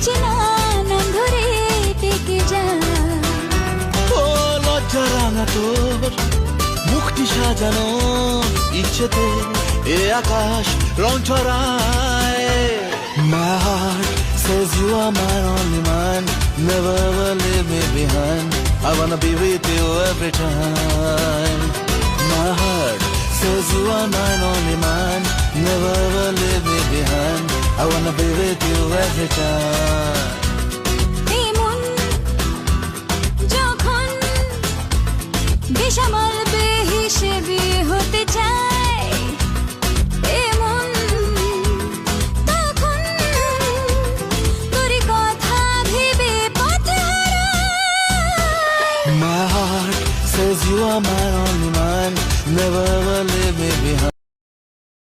চেনা নাম ধরে ডেকে যায়। ও লজ্জা রাঙা তোর মুখটি সাজানো ইচ্ছেতে এ আকাশ রং ছড়ায়। My heart says you are my only man, never ever leave me behind, I wanna be with you every time. My heart says you are my only man, never ever leave me behind, I wanna be with you every time. এমন যখন বেসামাল বেহিসেবি